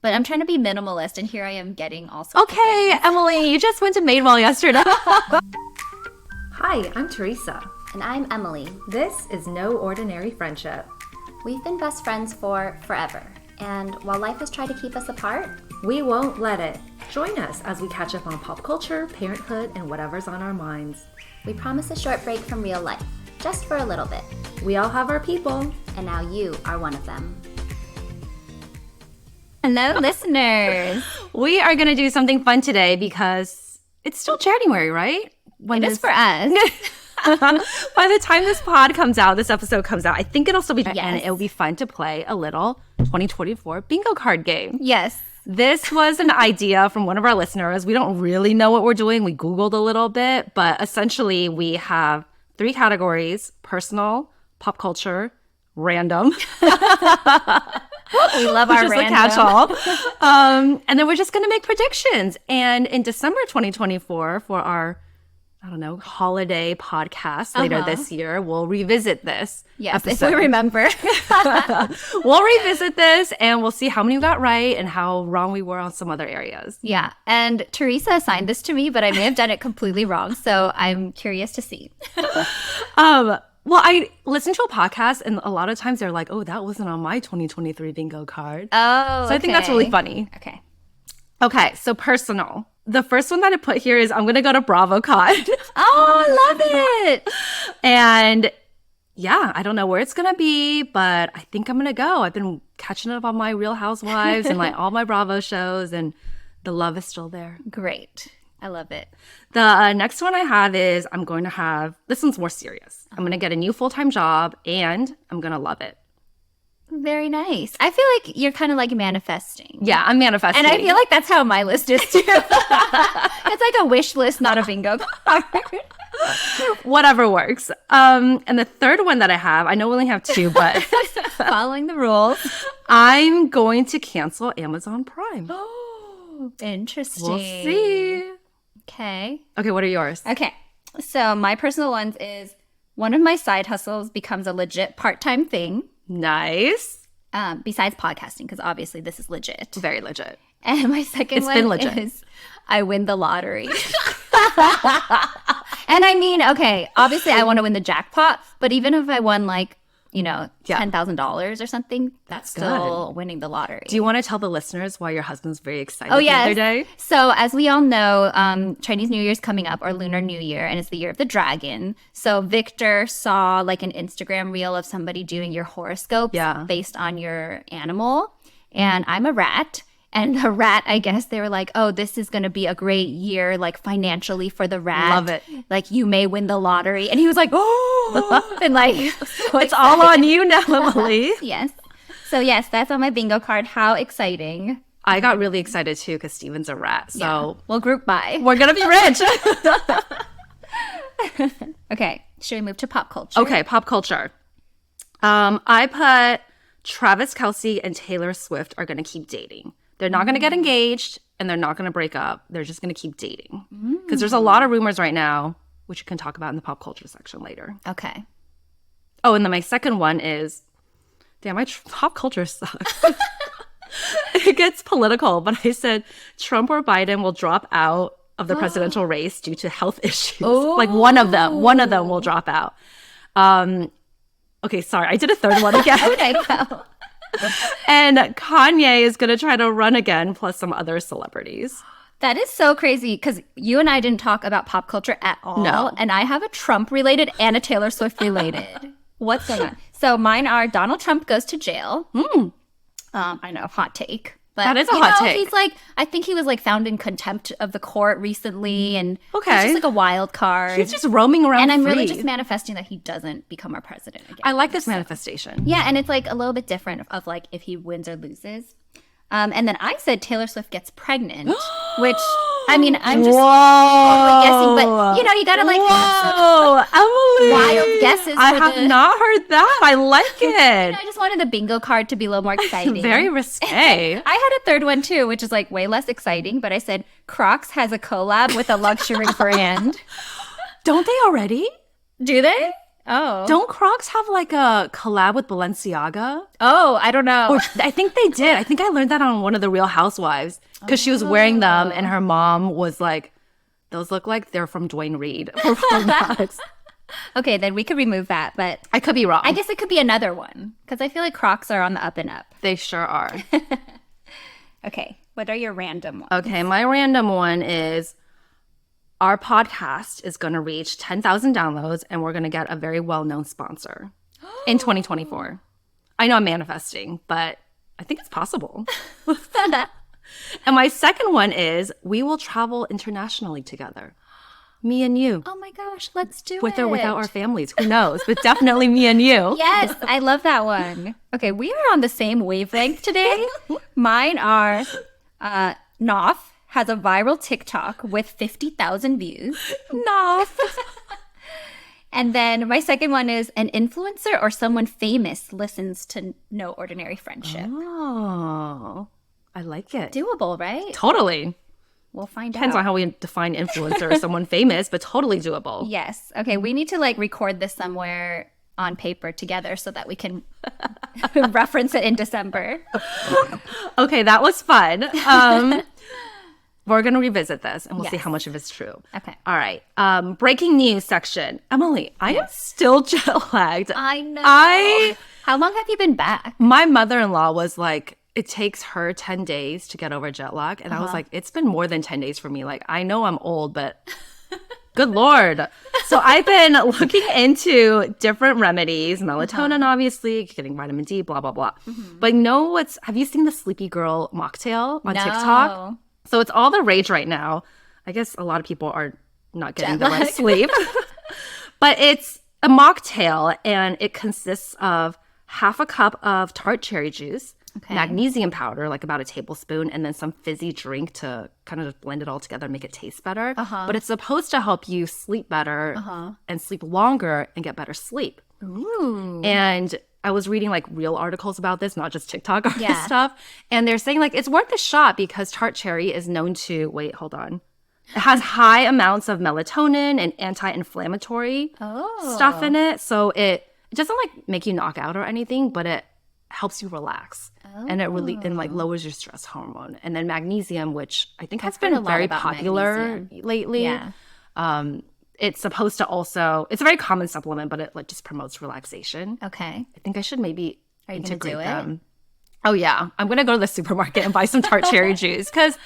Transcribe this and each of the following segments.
But I'm trying to be minimalist, and here I am getting all sorts of Okay, things. Emily, you just went to Madewell yesterday. Hi, I'm Teresa. And I'm Emily. This is No Ordinary Friendship. We've been best friends for forever. And while life has tried to keep us apart, We won't let it. Join us as we catch up on pop culture, parenthood, and whatever's on our minds. we promise a short break from real life, just for a little bit. We all have our people. And now you are one of them. Hello, listeners. We are going to do something fun today because it's still January, right? It is for us. By the time this episode comes out, I think it'll still be, Yes. and it'll be fun to play a little 2024 bingo card game. Yes. This was an idea from one of our listeners. We don't really know what we're doing. We Googled a little bit, but essentially we have 3 categories: personal, pop culture, random. We love Which our is the random. catch-all. And then we're just going to make predictions. And in December 2024, for our, holiday podcast later this year, we'll revisit this episode. If we remember. We'll revisit this and we'll see how many we got right and how wrong we were on some other areas. Yeah. And Teresa assigned this to me, but I may have done it completely wrong. So I'm curious to see. Well, I listened to a podcast and a lot of times they're like, oh, that wasn't on my 2023 bingo card. Oh, So I think that's really funny. Okay. Okay, so personal. The first one that I put here is I'm going to go to BravoCon. Oh, I love it. And yeah, I don't know where it's going to be, but I think I'm going to go. I've been catching up on my Real Housewives and like all my Bravo shows, and the love is still there. Great. I love it. The next one I have is this one's more serious. I'm going to get a new full-time job and I'm going to love it. Very nice. I feel like you're kind of like manifesting. Yeah, I'm manifesting. And I feel like that's how my list is too. It's like a wish list, not a bingo card. Whatever works. And the third one that I have, I know we only have 2, but Following the rules. I'm going to cancel Amazon Prime. Oh, interesting. We'll see. Okay. Okay, what are yours? Okay. So my personal ones is one of my side hustles becomes a legit part-time thing. Nice. Besides podcasting, because obviously this is legit. Very legit. And my second It's been one legit. is I win the lottery. And I mean, okay, obviously I want to win the jackpot, but even if I won like, $10,000 or something, that's still winning the lottery. Do you want to tell the listeners why your husband's very excited Oh, the yes. other day? So as we all know, Chinese New Year's coming up, or Lunar New Year, and it's the year of the dragon. So Victor saw like an Instagram reel of somebody doing your horoscope based on your animal. And I'm a rat. And the rat, I guess they were like, oh, this is going to be a great year, like financially for the rat. Love it. Like you may win the lottery. And he was like, oh, and like, so It's all on you now, Emily. Yes. So yes, that's on my bingo card. How exciting. I got really excited too because Steven's a rat. So We'll group by. we're going to be rich. Okay. Should we move to pop culture? Okay, pop culture. I put Travis Kelce and Taylor Swift are going to keep dating. They're not going to get engaged and they're not going to break up. They're just going to keep dating. Because there's a lot of rumors right now, which you can talk about in the pop culture section later. Okay. Oh, and then my second one is, damn, my pop culture sucks. It gets political, but I said Trump or Biden will drop out of the presidential race due to health issues. Like one of them will drop out. Okay, sorry, I did a third one again. Okay, go. And Kanye is going to try to run again, plus some other celebrities. That is so crazy because you and I didn't talk about pop culture at all. No. And I have a Trump related and a Taylor Swift related. What's going on? So mine are Donald Trump goes to jail. I know, hot take. But, That is a hot take. He's like, I think he was like found in contempt of the court recently. And Okay. he's just like a wild card. He's just roaming around and I'm free. really just manifesting that he doesn't become our president again. I like this manifestation. Yeah, and it's like a little bit different of like if he wins or loses. And then I said Taylor Swift gets pregnant, which I mean I'm just totally guessing, but you gotta like have some Emily, wild guesses. I for have the, not heard that. I like it. I just wanted the bingo card to be a little more exciting. Very risque. I had a third one too, which is like way less exciting, but I said Crocs has a collab with a luxury brand. Don't they already? Do they? Oh. Don't Crocs have like a collab with Balenciaga? Oh, I don't know. Or I think they did. I think I learned that on one of the Real Housewives because she was wearing them and her mom was like, those look like they're from Dwayne Reed. Okay, then we could remove that, but I could be wrong. I guess it could be another one because I feel like Crocs are on the up and up. They sure are. Okay, what are your random ones? Okay, my random one is our podcast is going to reach 10,000 downloads and we're going to get a very well-known sponsor in 2024. I know I'm manifesting, but I think it's possible. And my second one is we will travel internationally together. Me and you. Oh my gosh, let's do it. With or without our families. Who knows? But definitely me and you. Yes, I love that one. Okay, we are on the same wavelength today. Mine are Noth has a viral TikTok with 50,000 views. Noth. And then my second one is an influencer or someone famous listens to No Ordinary Friendship. Oh, I like it. Doable, right? Totally. We'll find Depends out. on how we define influencer or someone famous, but totally doable. Yes. Okay, we need to like record this somewhere on paper together so that we can reference it in December. Okay, that was fun. We're going to revisit this and we'll see Yes. how much of it's true. Okay. All right. Breaking news section. Emily, I am still jet lagged. I know. How long have you been back? My mother-in-law was like, it takes her 10 days to get over jet lag. And I was like, it's been more than 10 days for me. Like, I know I'm old, but good Lord. So I've been looking into different remedies, melatonin, obviously, getting vitamin D, blah, blah, blah. But have you seen the Sleepy Girl mocktail on TikTok? So it's all the rage right now. I guess a lot of people are not getting the right sleep. But it's a mocktail and it consists of half a cup of tart cherry juice, magnesium powder, like about a tablespoon, and then some fizzy drink to kind of just blend it all together and make it taste better. But it's supposed to help you sleep better and sleep longer and get better sleep. Ooh. And I was reading like real articles about this, not just TikTok stuff. And they're saying like it's worth a shot because tart cherry is known to, it has high amounts of melatonin and anti-inflammatory stuff in it. So it doesn't like make you knock out or anything, but it helps you relax. And it really lowers your stress hormone. And then magnesium, which I think has been very popular lately. Yeah. It's supposed to also, it's a very common supplement, but it like just promotes relaxation. Okay. I think I should maybe Are you integrate gonna do them. it? Oh yeah. I'm going to go to the supermarket and buy some tart cherry juice because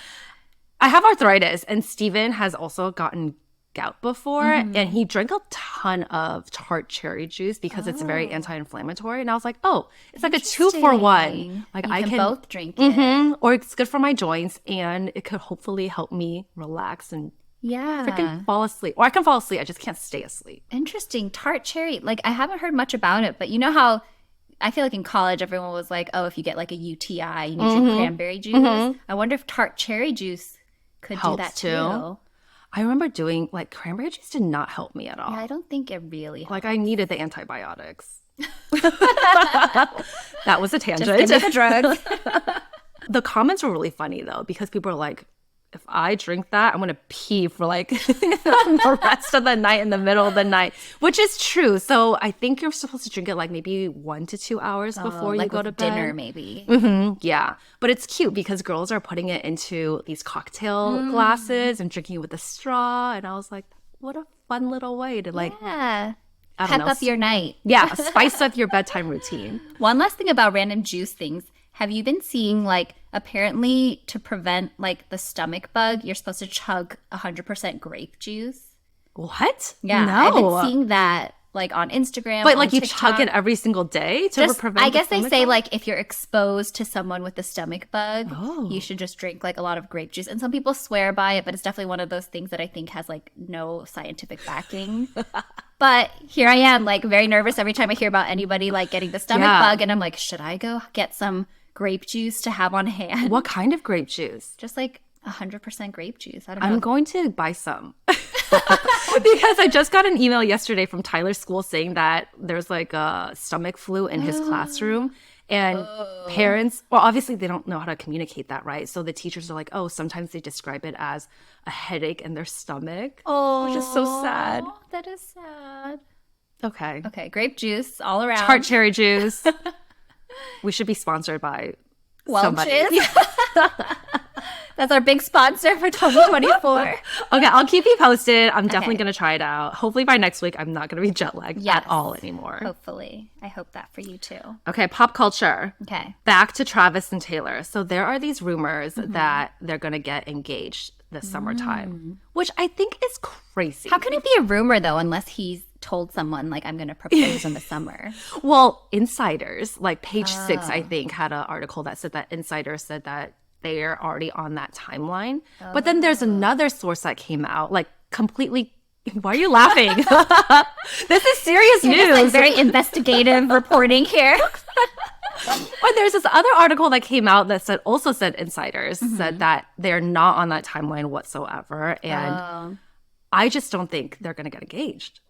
I have arthritis and Steven has also gotten gout before and he drank a ton of tart cherry juice because it's very anti-inflammatory. And I was like, oh, it's like a 2-for-1. Like You I can can both drink it. or it's good for my joints and it could hopefully help me relax and Yeah. freaking fall asleep. Or I can fall asleep. I just can't stay asleep. Interesting. Tart cherry. Like, I haven't heard much about it, but you know how I feel like in college, everyone was like, oh, if you get like a UTI, you need to drink cranberry juice. I wonder if tart cherry juice could do that Helps too. too. I remember doing like cranberry juice did not help me at all. Yeah, I don't think it really helps. Like I needed the antibiotics. That was a tangent. Just give me the drugs. The comments were really funny though because people are like, if I drink that, I'm going to pee for like the rest of the night in the middle of the night, which is true. So I think you're supposed to drink it like maybe 1 to 2 hours before you go to bed. Dinner, maybe. Yeah. But it's cute because girls are putting it into these cocktail glasses and drinking it with a straw. And I was like, what a fun little way to like, Yeah. I don't Pep know. up your night. Yeah, spice up your bedtime routine. One last thing about random juice things. Have you been seeing like apparently to prevent like the stomach bug, you're supposed to chug 100% grape juice? What? Yeah, No. I've been seeing that like on Instagram. But on like you TikTok. chug it every single day to Just, prevent I guess the they stomach say bug? like if you're exposed to someone with the stomach bug, you should just drink like a lot of grape juice. And some people swear by it, but it's definitely one of those things that I think has like no scientific backing. But here I am, like very nervous every time I hear about anybody like getting the stomach bug, and I'm like, should I go get some grape juice to have on hand? What kind of grape juice? Just like 100% grape juice. I don't know. I'm going to buy some. Because I just got an email yesterday from Tyler's school saying that there's like a stomach flu in his classroom. And parents, well, obviously they don't know how to communicate that, right? So the teachers are like, oh, sometimes they describe it as a headache in their stomach. Oh, which is so sad. That is sad. Okay. Okay, grape juice all around. Tart cherry juice. We should be sponsored by somebody. Welch's. That's our big sponsor for 2024. Okay, I'll keep you posted. I'm definitely going to try it out. Hopefully by next week, I'm not going to be jet lagged at all anymore. Hopefully. I hope that for you too. Okay, pop culture. Okay. Back to Travis and Taylor. So there are these rumors that they're going to get engaged this summertime, which I think is crazy. How can it be a rumor though, unless he's told someone like I'm going to propose in the summer? Well, insiders, like Page 6, I think, had an article that said that insiders said that they're already on that timeline. But then there's another source that came out, like completely. Why are you laughing? This is serious news. Just, like, very investigative reporting here. But there's this other article that came out that also said insiders said that they're not on that timeline whatsoever. And I just don't think they're going to get engaged.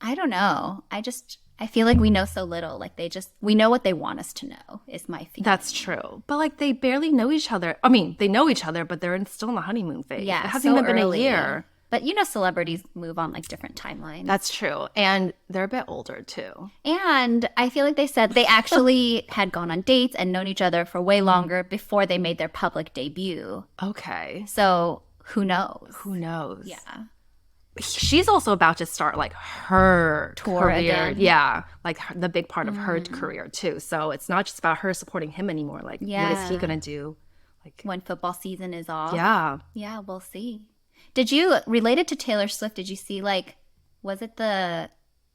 I don't know. I feel like we know so little. Like we know what they want us to know is my feeling. That's true. But like they barely know each other. I mean, they know each other, but they're still in the honeymoon phase. Yeah, it hasn't even been a year. But celebrities move on like different timelines. That's true. And they're a bit older too. And I feel like they said they actually had gone on dates and known each other for way longer before they made their public debut. Okay. So who knows? Who knows? Yeah. She's also about to start like her tour career. again. Yeah. Like the big part of her career too. So it's not just about her supporting him anymore. Like what is he going to do? Like when football season is off. Yeah. Yeah, we'll see. Did you, related to Taylor Swift, did you see like, was it the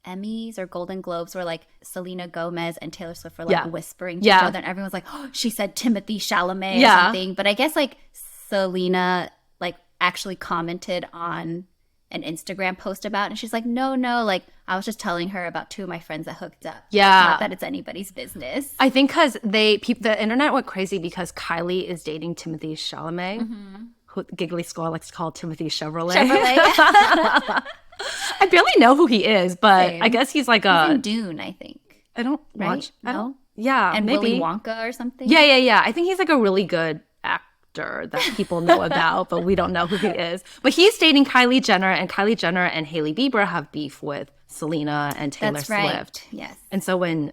Emmys or Golden Globes where like Selena Gomez and Taylor Swift were like whispering to each other and everyone's like, oh, she said Timothy Chalamet or something. But I guess like Selena like actually commented on an Instagram post about it and she's like, no, like I was just telling her about two of my friends that hooked up. Yeah. Not that it's anybody's business. I think because the internet went crazy because Kylie is dating Timothy Chalamet, who Giggly Squall likes to call Timothy Chevrolet. I barely know who he is, but I guess he's like he's in Dune, I think. I don't watch. Right? No? Yeah, And maybe. Willy Wonka or something? Yeah. I think he's like a really good actor that people know about, but we don't know who he is. But he's dating Kylie Jenner, and Kylie Jenner and Hailey Bieber have beef with Selena and Taylor Swift. Right. Yes. And so when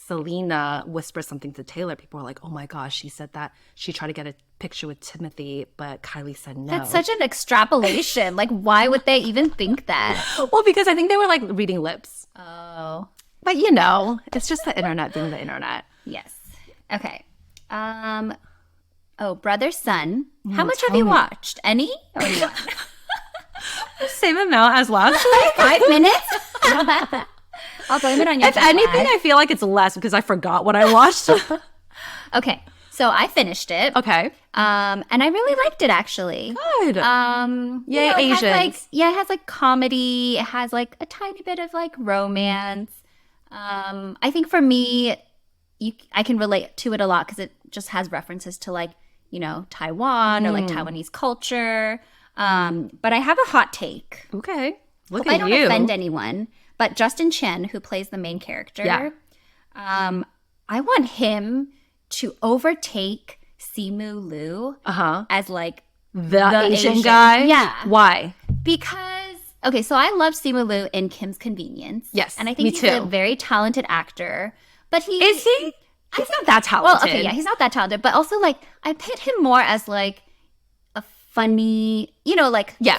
Selena whispers something to Taylor, people are like, oh my gosh, she said that she tried to get a picture with Timothy, but Kylie said no. That's such an extrapolation. Like, why would they even think that? Well, because I think they were like reading lips. Oh. But it's just the internet being the internet. Yes. Okay. Brother Son. How much have you watched? Any? Or none? Same amount as last week. 5 minutes? I'll blame it on your If anything, I feel like it's less because I forgot what I watched. Okay. So I finished it. Okay. And I really liked it actually. Good. Yay, Asians. It has like comedy. It has like a tiny bit of like romance. I think for me, I can relate to it a lot because it just has references to like, Taiwan or like Taiwanese culture. But I have a hot take. Okay. Look Hope at I don't offend anyone. But Justin Chen, who plays the main character, I want him to overtake Simu Liu as like the Asian guy. Yeah. Why? Because so I love Simu Liu in Kim's Convenience. Yes, and I think he's a very talented actor. But is he? He's not that talented. Well, he's not that talented. But also, like, I pit him more as like a funny,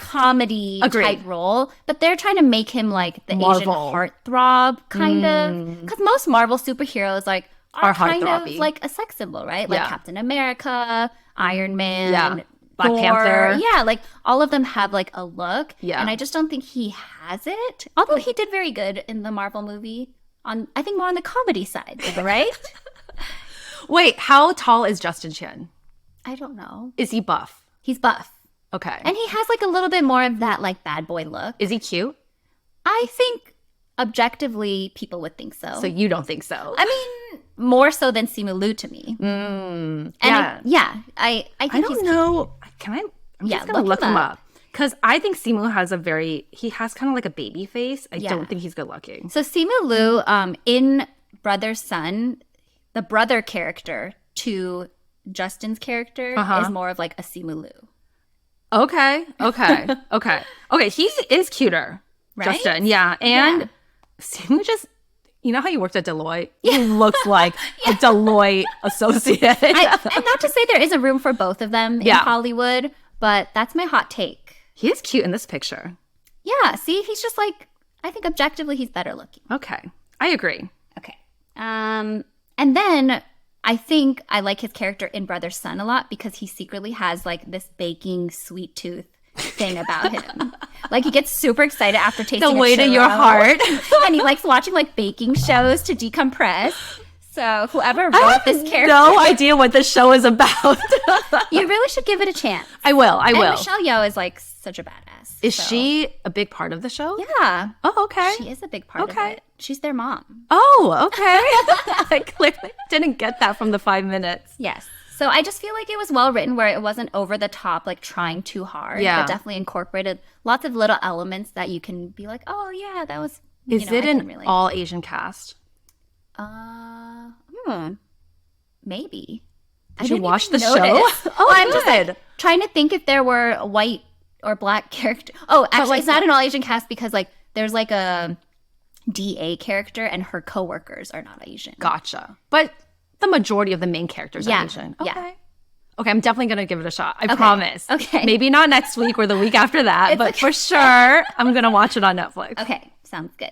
comedy type role. But they're trying to make him like the Asian heartthrob kind of. Because most Marvel superheroes are kind of like a sex symbol, right? Like Captain America, Iron Man, Black Panther. Yeah, like all of them have like a look. Yeah. And I just don't think he has it. Although he did very good in the Marvel movie. I think more on the comedy side, right? Wait, how tall is Justin Chen? I don't know. Is he buff? He's buff. Okay. And he has like a little bit more of that like bad boy look. Is he cute? I think objectively people would think so. So you don't think so? I mean, more so than Simu Liu to me. And I think I don't know. Can I? I'm just gonna look him up. Because I think Simu has he has kind of like a baby face. I don't think he's good looking. So Simu Liu, in Brother Son, the brother character to Justin's character is more of like a Simu Liu. Okay. He is cuter, Right? Justin. Yeah. And seemingly just, you know how you worked at Deloitte? He looks like a Deloitte associate. And not to say there isn't room for both of them in Hollywood, but that's my hot take. He is cute in this picture. Yeah, see, he's just like, I think objectively he's better looking. Okay, I agree. Okay. And then I think I like his character in Brother Sun a lot because he secretly has like this baking sweet tooth thing about him. Like he gets super excited after tasting the way to your heart. And he likes watching like baking shows to decompress. So whoever wrote this character, no idea what this show is about. You really should give it a chance. I will. And Michelle Yeoh is like such a badass. Is she a big part of the show? Yeah. Oh, okay. She is a big part of it. She's their mom. Oh, okay. I clearly didn't get that from the 5 minutes. Yes. So I just feel like it was well written where it wasn't over the top, like trying too hard. Yeah. But definitely incorporated lots of little elements that you can be like, oh, yeah, that was. Is it an all Asian cast? Maybe. Did you watch the show? Oh, I'm just like, trying to think if there were a white or black character. Oh, actually, like, it's not an all Asian cast because like there's like a DA character and her coworkers are not Asian. Gotcha. But the majority of the main characters are Asian. Okay. Yeah. Okay, I'm definitely going to give it a shot. I promise. Okay. Maybe not next week or the week after that, but for sure, I'm going to watch it on Netflix. Okay, sounds good.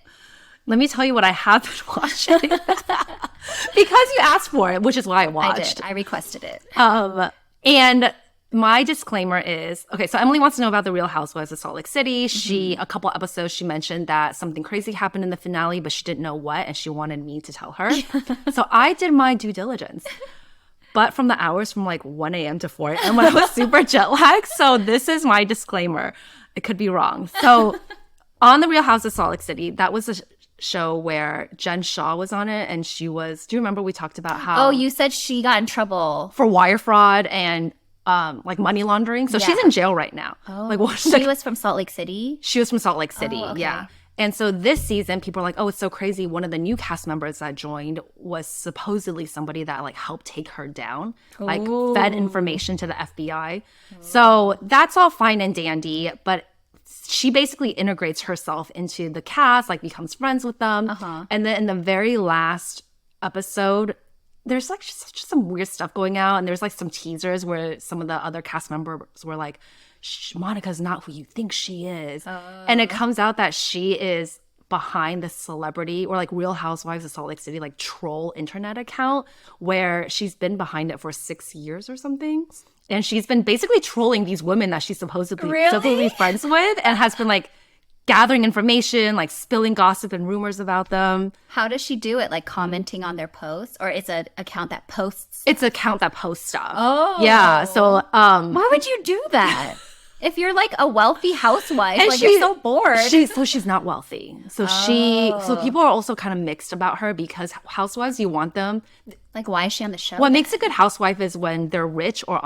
Let me tell you what I have been watching. Because you asked for it, which is why I watched. I did. I requested it. And my disclaimer is, okay, so Emily wants to know about the Real Housewives of Salt Lake City. A couple episodes, she mentioned that something crazy happened in the finale, but she didn't know what, and she wanted me to tell her. So I did my due diligence. But from the hours from like 1 a.m. to 4 a.m. when I was super jet lagged. So this is my disclaimer. It could be wrong. So on the Real House of Salt Lake City, that was a show where Jen Shaw was on it, and she was, do you remember we talked about how— Oh, you said she got in trouble for wire fraud and like money laundering. So she's in jail right now. Oh, like, she was from Salt Lake City? She was from Salt Lake City, okay. Yeah. And so this season, people are like, oh, it's so crazy. One of the new cast members that joined was supposedly somebody that like helped take her down, like fed information to the FBI. So that's all fine and dandy, but she basically integrates herself into the cast, like becomes friends with them. And then in the very last episode, there's like just some weird stuff going out. And there's like some teasers where some of the other cast members were like, Monica's not who you think she is. And it comes out that she is behind the celebrity or like Real Housewives of Salt Lake City, like troll internet account where she's been behind it for 6 years or something. And she's been basically trolling these women that she's supposedly friends with and has been like gathering information, like spilling gossip and rumors about them. How does she do it? Like commenting on their posts? Or it's an account that posts? It's an account that posts stuff. Oh. Yeah. So why would you do that? If you're like a wealthy housewife, and like you're so bored. She's not wealthy. So so people are also kind of mixed about her because housewives, you want them. Like, why is she on the show? What makes a good housewife is when they're rich or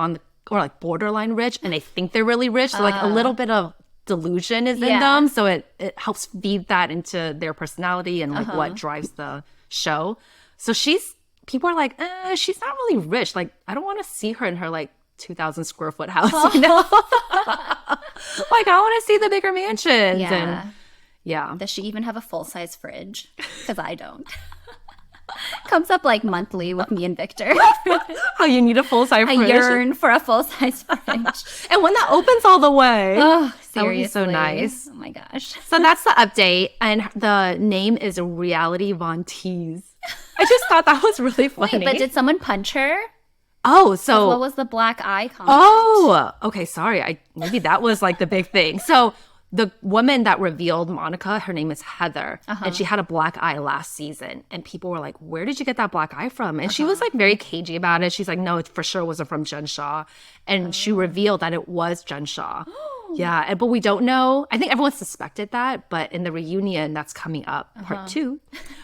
like borderline rich and they think they're really rich. So like a little bit of delusion is in them. So it helps feed that into their personality and like what drives the show. So people are like, she's not really rich. Like, I don't want to see her in her like 2,000 square foot house, you know? Like, I want to see the bigger mansions. Yeah. And does she even have a full-size fridge? Because I don't. Comes up like monthly with me and Victor. Oh, you need a full-size fridge? I yearn for a full-size fridge. And when that opens all the way. Oh, seriously. That would be so nice. Oh my gosh. So that's the update. And the name is Reality Von Tease. I just thought that was really funny. Wait, but did someone punch her? Oh, so what was the black eye comment? Oh, okay. Sorry. Maybe that was like the big thing. So the woman that revealed Monica, her name is Heather, and she had a black eye last season. And people were like, where did you get that black eye from? And she was like very cagey about it. She's like, no, it for sure wasn't from Jen Shaw. And she revealed that it was Jen Shaw. Yeah, but we don't know. I think everyone suspected that, but in the reunion that's coming up, part 2,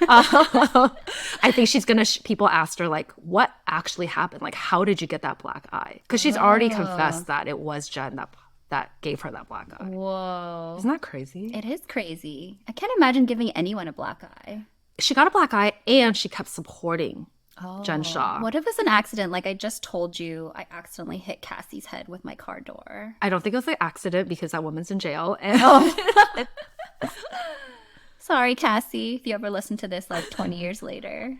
I think she's gonna. People asked her like, "What actually happened? Like, how did you get that black eye?" Because she's already confessed that it was Jen that gave her that black eye. Whoa, isn't that crazy? It is crazy. I can't imagine giving anyone a black eye. She got a black eye, and she kept supporting Jen Shaw. What if it's an accident? Like I just told you, I accidentally hit Cassie's head with my car door. I don't think it was an accident because that woman's in jail. And Sorry, Cassie, if you ever listen to this like 20 years later.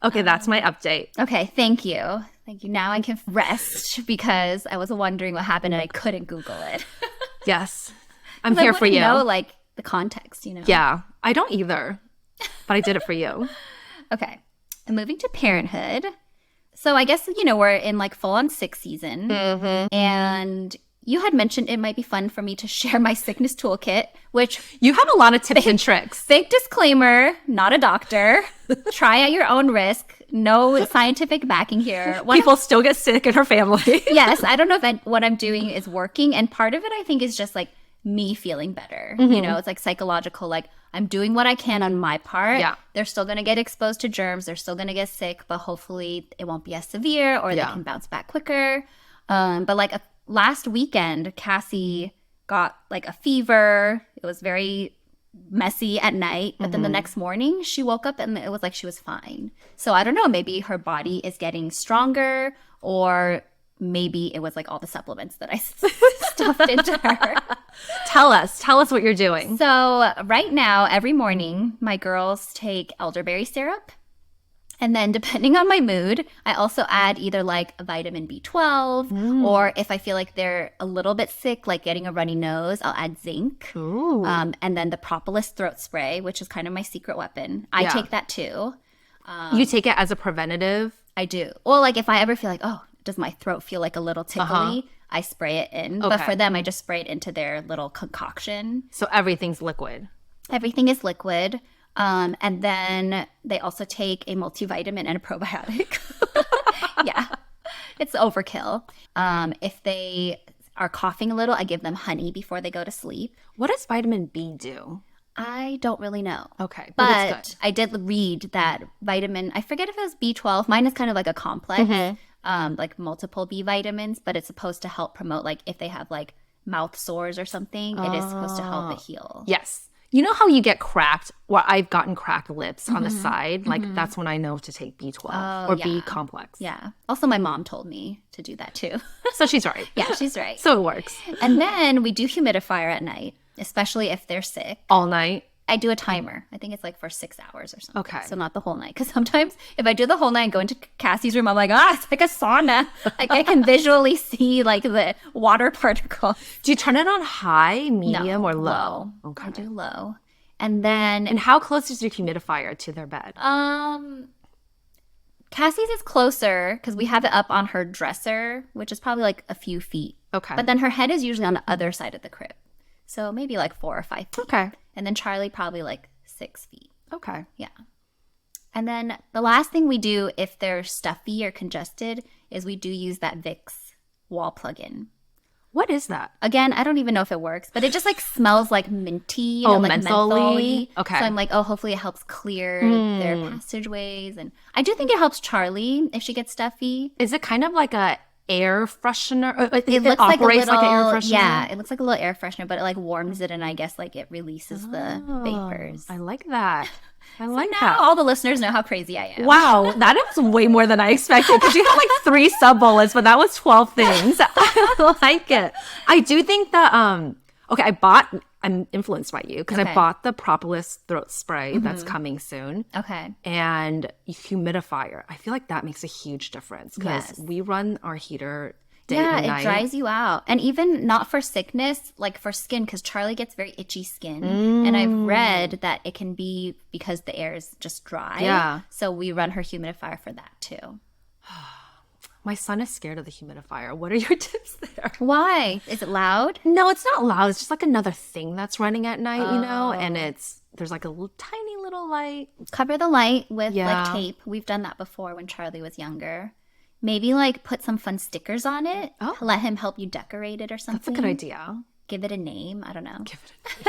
Okay, that's my update. Okay, thank you. Thank you. Now I can rest because I was wondering what happened and I couldn't Google it. Yes. I'm here for you. I know, like, the context, you know? Yeah, I don't either, but I did it for you. Okay. And moving to Parenthood. So I guess, you know, we're in like full on sick season. And you had mentioned it might be fun for me to share my sickness toolkit, which You have a lot of tips and tricks. big disclaimer, not a doctor. Try at your own risk. No scientific backing here. People still get sick in her family. Yes, I don't know if what I'm doing is working. And part of it, I think, is just like me feeling better. You know, it's like psychological, like I'm doing what I can on my part. Yeah. They're still going to get exposed to germs. They're still going to get sick, but hopefully it won't be as severe or they can bounce back quicker. But like last weekend, Cassie got like a fever. It was very messy at night, but then the next morning she woke up and it was like she was fine. So I don't know, maybe her body is getting stronger, or maybe it was like all the supplements that I stuffed into her. Tell us what you're doing. So right now, every morning, my girls take elderberry syrup. And then depending on my mood, I also add either like a vitamin B12 or if I feel like they're a little bit sick, like getting a runny nose, I'll add zinc. And then the propolis throat spray, which is kind of my secret weapon. I take that too. You take it as a preventative? I do. Well, like if I ever feel like, oh, does my throat feel like a little tickly? I spray it in. But for them, I just spray it into their little concoction. So everything's liquid? Everything is liquid. And then they also take a multivitamin and a probiotic. Yeah, it's overkill. If they are coughing a little, I give them honey before they go to sleep. What does vitamin B do? I don't really know. Okay, but it's good. I did read that vitamin, I forget if it was B12. Mine is kind of like a complex, like multiple B vitamins, but it's supposed to help promote, like if they have like mouth sores or something, it is supposed to help it heal. Yes. You know how you get cracked, or I've gotten cracked lips on the side? Like that's when I know to take B12 or B complex. Yeah. Also, my mom told me to do that too. So she's right. Yeah, she's right. So it works. And then we do humidifier at night, especially if they're sick. All night? I do a timer. I think it's like for 6 hours or something. Okay. So not the whole night. Because sometimes if I do the whole night and go into Cassie's room, I'm like, it's like a sauna. Like I can visually see like the water particles. Do you turn it on high, medium, or low? Okay. I do low. And then And how close is your humidifier to their bed? Cassie's is closer because we have it up on her dresser, which is probably like a few feet. Okay. But then her head is usually on the other side of the crib. So maybe like 4 or 5 feet. Okay. And then Charlie probably like 6 feet. Okay. Yeah. And then the last thing we do if they're stuffy or congested is we do use that Vicks wall plug-in. What is that? Again, I don't even know if it works, but it just like smells like minty. Oh, like mentholy? mentholy. Okay. So I'm like, hopefully it helps clear their passageways. And I do think it helps Charlie if she gets stuffy. Is it kind of like a air freshener? It looks like operates a little, like an air freshener? Yeah, it looks like a little air freshener, but it like warms it and I guess like it releases the vapors. I like that. I like Now that. all the listeners know how crazy I am. Wow, that was way more than I expected because you had like 3 sub bullets, but that was 12 things. I like it. I do think that I'm influenced by you because I bought the propolis throat spray that's coming soon. Okay. And humidifier. I feel like that makes a huge difference because we run our heater day and night. It dries you out. And even not for sickness, like for skin, because Charlie gets very itchy skin. And I've read that it can be because the air is just dry. Yeah. So we run her humidifier for that too. My son is scared of the humidifier. What are your tips there? Why? Is it loud? No, it's not loud. It's just like another thing that's running at night, you know? And there's like a tiny little light. Cover the light with like tape. We've done that before when Charlie was younger. Maybe like put some fun stickers on it to let him help you decorate it or something. That's a good idea. Give it a name. I don't know. Give it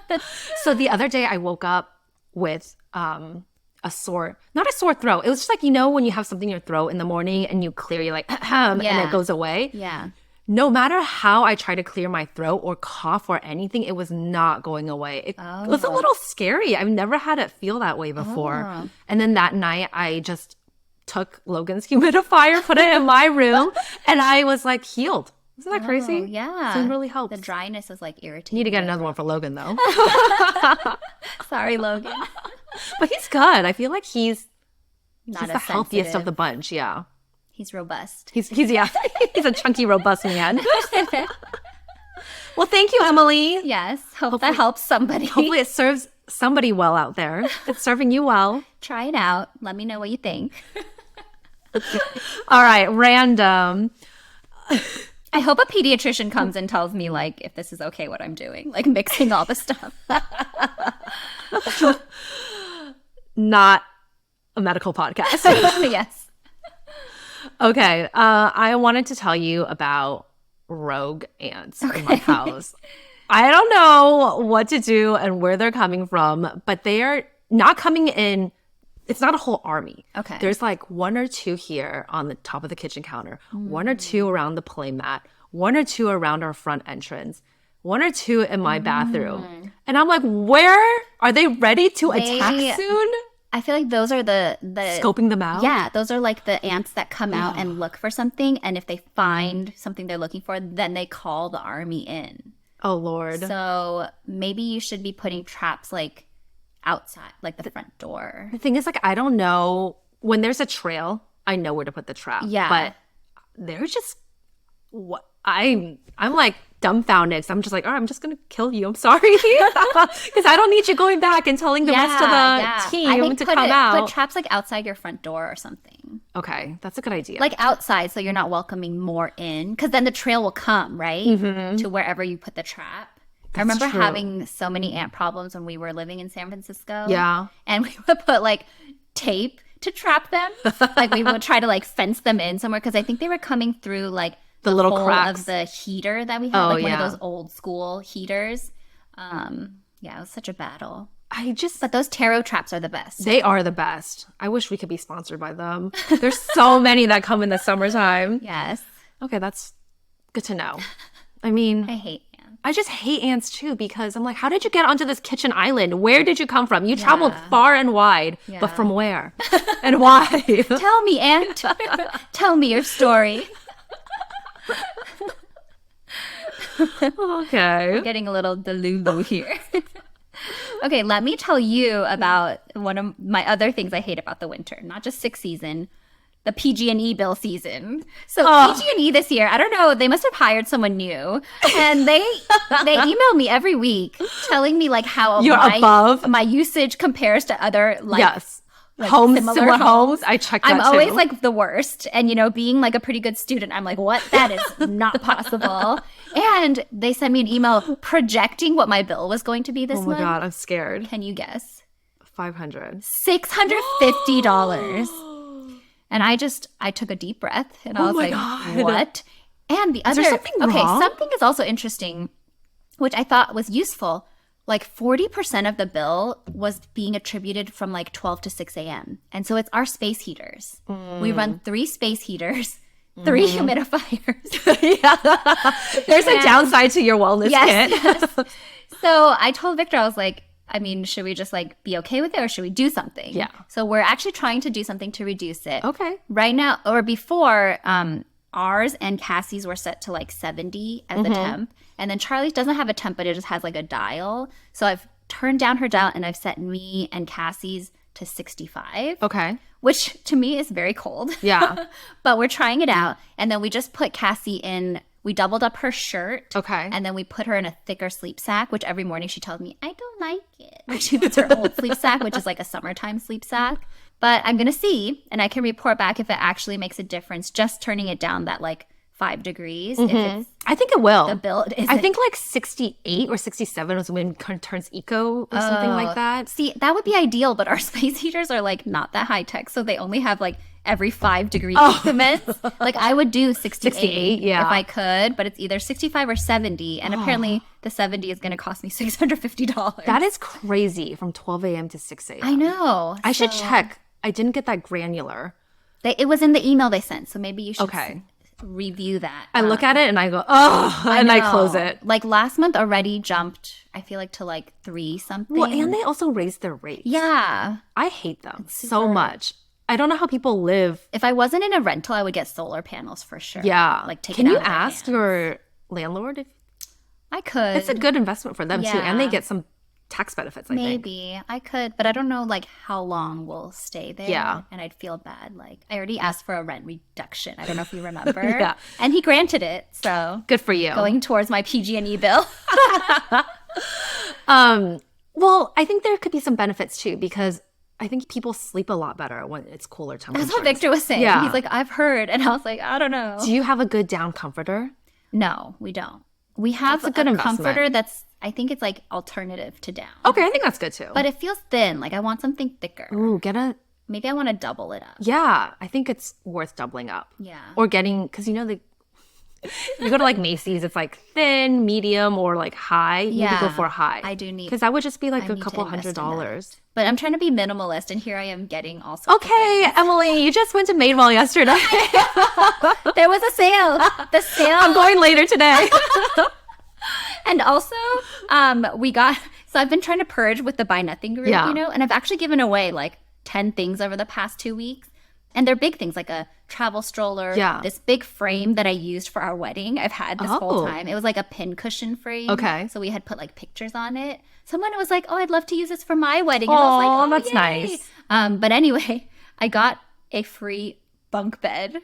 a name. So the other day I woke up with not a sore throat. It was just like, you know, when you have something in your throat in the morning and you clear, you're like, and it goes away. Yeah. No matter how I try to clear my throat or cough or anything, it was not going away. It was a little scary. I've never had it feel that way before. And then that night I just took Logan's humidifier, put it in my room, and I was like healed. Isn't that crazy? Oh, yeah. So it really helps. The dryness was like irritating. Need to get another one for Logan, though. Sorry, Logan. But he's good. I feel like he's Not the as healthiest of sensitive. the bunch. Yeah. He's robust. He's yeah. He's a chunky, robust man. Well, thank you, Emily. Yes. Hope that helps somebody. Hopefully it serves somebody well out there. It's serving you well. Try it out. Let me know what you think. All right, random. I hope a pediatrician comes and tells me, like, if this is okay what I'm doing, like mixing all the stuff. Not a medical podcast. Yes. Okay, I wanted to tell you about rogue ants in my house. I don't know what to do and where they're coming from, but they are not coming in. It's not a whole army. Okay. There's like one or two here on the top of the kitchen counter, one or two around the play mat, one or two around our front entrance, one or two in my bathroom. And I'm like, where are they ready to attack soon? I feel like those are the Scoping them out? Yeah, those are like the ants that come out and look for something, and if they find something they're looking for, then they call the army in. Oh, Lord. So maybe you should be putting traps like outside, like the front door. The thing is, like, I don't know. When there's a trail, I know where to put the trap. Yeah. But they're just what I'm like dumbfounded. So I'm just like, oh, I'm just gonna kill you. I'm sorry, because I don't need you going back and telling the rest of the team I think to come out. Put traps like outside your front door or something. Okay, that's a good idea. Like outside, so you're not welcoming more in, because then the trail will come right to wherever you put the trap. I remember true. having so many ant problems when we were living in San Francisco. Yeah. And we would put like tape to trap them. Like we would try to like fence them in somewhere, because I think they were coming through like the little hole cracks of the heater that we had, like one yeah. of those old school heaters. Yeah, it was such a battle. But But those tarot traps are the best. they are the best. I wish we could be sponsored by them. There's so many that come in the summertime. Yes. Okay, that's good to know. I mean, I hate ants. I just hate ants too, because I'm like, how did you get onto this kitchen island? Where did you come from? You traveled far and wide, but from where and why? Tell me, ant. Tell me your story. Okay. Getting a little delulu here. Okay, let me tell you about one of my other things I hate about the winter. Not just sick season, the PG&E bill season. So PG&E this year, I don't know, they must have hired someone new, and they email me every week telling me like how You're above my usage compares to other like Yes. like homes, similar similar homes. homes. I checked that I'm too. always like the worst. And, you know, being like a pretty good student, I'm like, what? That is not possible. And they sent me an email projecting what my bill was going to be this oh my month. God, I'm scared. Can you guess? $500. $650. And I took a deep breath and I was my like, God. what? And the other, there something wrong? something is also interesting, which I thought was useful. Like 40% of the bill was being attributed from like 12 to 6 a.m. And so it's our space heaters. We run 3 space heaters, 3 humidifiers. There's a downside to your wellness kit. Yes. So I told Victor, I was like, I mean, should we just like be okay with it, or should we do something? Yeah. So we're actually trying to do something to reduce it. Okay. Right now, or before, ours and Cassie's were set to like 70 as the temp. And then Charlie's doesn't have a temp, but it just has like a dial. So I've turned down her dial and I've set me and Cassie's to 65. Okay. Which to me is very cold. Yeah. But we're trying it out. And then we just put Cassie in, we doubled up her shirt. Okay. And then we put her in a thicker sleep sack, which every morning she tells me, I don't like it. Like she puts her old sleep sack, which is like a summertime sleep sack. But I'm going to see, and I can report back if it actually makes a difference, just turning it down that like 5 degrees. If it's I think it will. the bill is I think like 68 or 67 was when it turns eco or something like that. See, that would be ideal, but our space heaters are like not that high tech, so they only have like every 5 degree increments. Like I would do 68 yeah. if I could, but it's either 65 or 70, and apparently the 70 is going to cost me $650. That is crazy, from 12 a.m. to 6 a.m. I know. I should check. I didn't get that granular. It was in the email they sent, so maybe you should Okay. review that. I look at it and I go, oh, and I close it. Like last month already jumped, I feel like, to like 3 something. Well, and they also raised their rates. yeah. I hate them so much. I don't know how people live. If I wasn't in a rental, I would get solar panels for sure. Yeah. Like take Can it you out of their ask hands. your landlord if I could. it's a good investment for them too, and they Yeah. get some tax benefits, I think. Maybe I could, but I don't know like how long we'll stay there. Yeah. And I'd feel bad. Like I already asked for a rent reduction. I don't know if you remember. Yeah. And he granted it. So Good for you. going towards my PG&E bill. Well, I think there could be some benefits too, because I think people sleep a lot better when it's cooler temperatures. That's what Victor was saying. Yeah. He's like, I've heard. And I was like, I don't know. Do you have a good down comforter? No, we don't. We have That's a good investment. comforter that's, I think it's like alternative to down. Okay, I think that's good too. But it feels thin. Like I want something thicker. Ooh, Maybe I want to double it up. yeah, I think it's worth doubling up. Yeah. Or getting, because you go to like Macy's, it's like thin, medium, or like high. You need to go for high. I do need. Because that would just be like I a need to couple invest in that. $100s. But I'm trying to be minimalist, and here I am getting all sorts of Okay, Emily, you just went to Madewell yesterday. things. There was a sale. The sale. I'm going later today. And also, so I've been trying to purge with the Buy Nothing group, Yeah. and I've actually given away like 10 things over the past 2 weeks. And they're big things like a travel stroller, Yeah. this big frame that I used for our wedding. I've had this whole Oh. time. It was like a pin cushion frame. Okay. So we had put like pictures on it. Someone was like, oh, I'd love to use this for my wedding. And I was like, Oh, oh, that's yay. nice. But anyway, I got a free bunk bed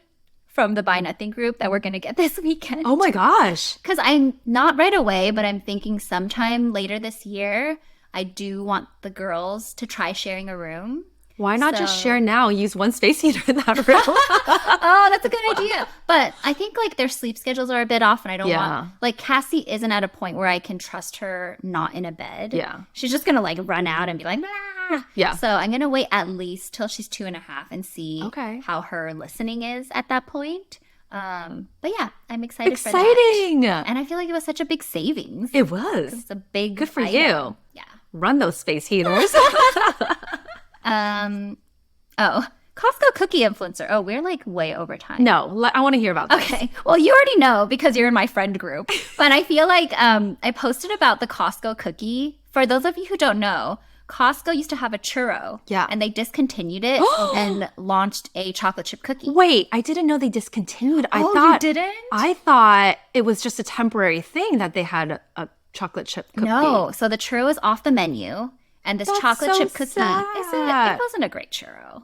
from the Buy Nothing group that we're going to get this weekend. Oh my gosh. Because I'm not right away, but I'm thinking sometime later this year, I do want the girls to try sharing a room. Why not just So- share now? Use one space heater in that room. Oh, that's a good idea. But I think like their sleep schedules are a bit off, and I don't Yeah. want like Cassie isn't at a point where I can trust her not in a bed. Yeah. She's just gonna like run out and be like, "Blah." Yeah. So I'm gonna wait at least till she's 2.5 and see Okay. how her listening is at that point. But yeah, I'm excited for that. Exciting. And I feel like it was such a big savings. It was. It's a big Good for item. you. Yeah. Run those space heaters. Oh, Costco cookie influencer. Oh, we're like way over time. No, I want to hear about this. Okay. Well, you already know because you're in my friend group. But I feel like I posted about the Costco cookie. For those of you who don't know, Costco used to have a churro. Yeah. And they discontinued it and launched a chocolate chip cookie. Wait, I didn't know they discontinued. You didn't? I thought it was just a temporary thing that they had a chocolate chip cookie. No. So the churro is off the menu. And this That's chocolate so chip cookie, sad. it wasn't a great churro.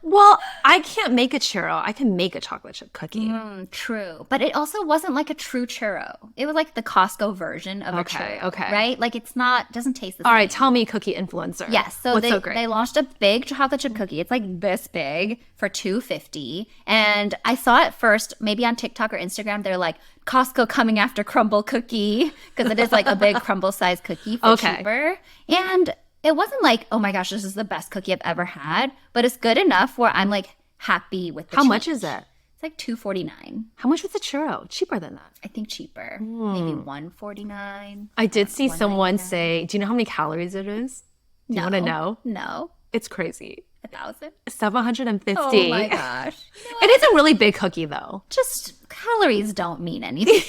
Well, I can't make a churro. I can make a chocolate chip cookie. True. But it also wasn't like a true churro. It was like the Costco version of a churro. Okay. Right? Like it's not, doesn't taste the All same. right, tell me, cookie influencer. Yes, so What's they, so great? they launched a big chocolate chip cookie. It's like this big for $2.50. And I saw it first, maybe on TikTok or Instagram. They're like, Costco coming after crumble cookie, because it is like a big crumble sized cookie for Okay. cheaper. And it wasn't like, oh my gosh, this is the best cookie I've ever had, but it's good enough where I'm like happy with the How much change. is it? It's like $2.49. How much was the churro? Cheaper than that. I think cheaper. Maybe $1.49. I did see someone say, do you know how many calories it is? Do you want to know? No. It's crazy. 1,000? 750. Oh my gosh. It is a really big cookie though. Just calories don't mean anything.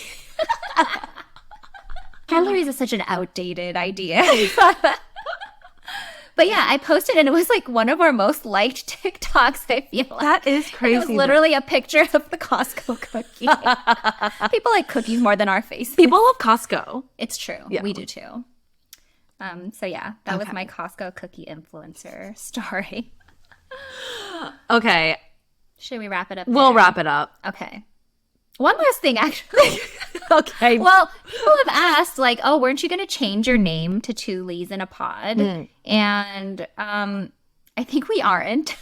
Calories is such an outdated idea. But yeah, I posted and it was like one of our most liked TikToks, I feel like. That is crazy. It was literally a picture of the Costco cookie. People like cookies more than our faces. People love Costco. It's true. Yeah. We do too. So yeah, that was my Costco cookie influencer story. Okay, Should we wrap it up? we'll there? wrap it up. Okay. One last thing, actually. Okay. Well, people have asked, like, oh, weren't you going to change your name to Two Lees in a Pod? And I think we aren't.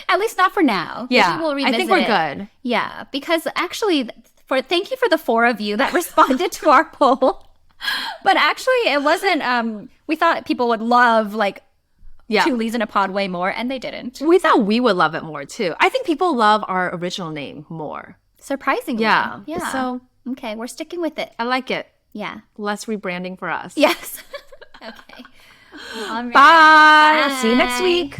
At least not for now. Yeah, Maybe we'll I revisit think we're it. good. Yeah, because actually, thank you for the 4 of you that responded to our poll. But actually, it wasn't, we thought people would love, like, Yeah. Two Lees in a Pod way more, and they didn't. We thought we would love it more too. I think people love our original name more. Surprisingly. Yeah. Yeah. So Okay, we're sticking with it. I like it. Yeah. Less rebranding for us. Yes. Okay. All right. Bye. See you next week.